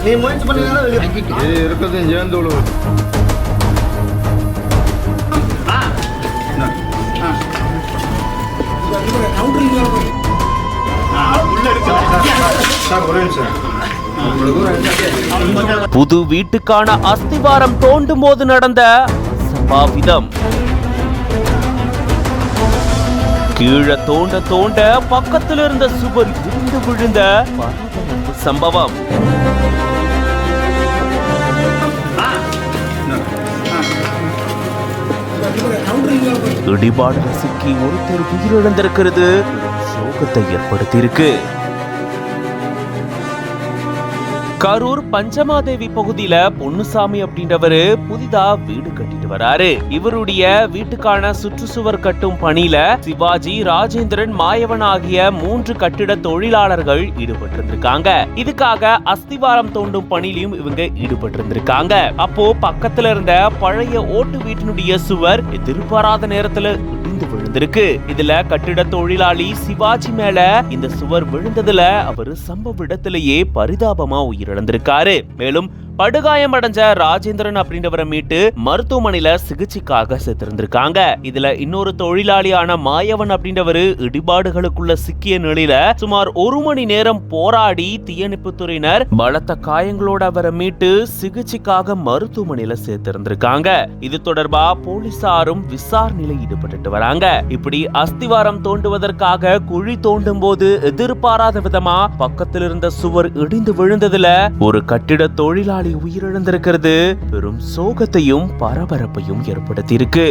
நீ முயற்சி பண்ணீங்கன்னா இருக்கிறது சேர்ந்து விழுவும். புது வீட்டுக்கான அஸ்திவாரம் தோண்டும் போது நடந்த சம்பாவிதம். கீழே தோண்ட தோண்ட பக்கத்தில் இருந்த சுவர் இடிந்து விழுந்த சம்பவம். இடிபாடு சிக்கி ஒருத்தர் உயிரிழந்திருக்கிறது. சோகத்தை ஏற்படுத்தியிருக்கு. கரூர் பஞ்சமாதேவி பகுதியில பொன்னுசாமி அப்படின்றவரு புதிதா வீடு கட்டிட்டு வராரு. இவருடைய வீட்டுக்கான சுற்றுச்சுவர் கட்டும் பணியில சிவாஜி, ராஜேந்திரன், மாயவன் ஆகிய 3 கட்டிட தொழிலாளர்கள் ஈடுபட்டிருந்திருக்காங்க. இதுக்காக அஸ்திவாரம் தோண்டும் பணியிலும் இவங்க ஈடுபட்டிருந்திருக்காங்க. அப்போ பக்கத்துல இருந்த பழைய ஓட்டு வீட்டினுடைய சுவர் எதிர்பாராத நேரத்துல விழுந்திருக்கு. இதுல கட்டிட தொழிலாளி சிவாஜி மேல இந்த சுவர் விழுந்ததுல அவரு சம்பவ இடத்திலேயே பரிதாபமா உயிரிழந்திருக்காரு. மேலும் படுகாயமடைஞ்ச ராஜேந்திரன் அப்படின்றவரை மீட்டு மருத்துவமனையில சிகிச்சைக்காக சேர்த்திருந்திருக்காங்க. இதுல இன்னொரு தொழிலாளியான மாயவன் அப்படின்றவரு இடிபாடுகளுக்குள்ள சிக்கிய நிலையில சுமார் 1 மணி நேரம் போராடி தீயணைப்பு துறையினர் பலத்த காயங்களோட அவரை மீட்டு சிகிச்சைக்காக மருத்துவமனையில சேர்த்திருந்திருக்காங்க. இது தொடர்பா போலீசாரும் விசாரணையில ஈடுபட்டு வராங்க. இப்படி அஸ்திவாரம் தோண்டுவதற்காக குழி தோண்டும் போது எதிர்பாராத விதமா பக்கத்தில் இருந்த சுவர் இடிந்து விழுந்ததுல ஒரு கட்டிட தொழிலாளி உயிரிழந்திருக்கிறது பெரும் சோகத்தையும் பரபரப்பையும் ஏற்படுத்தியிருக்கு.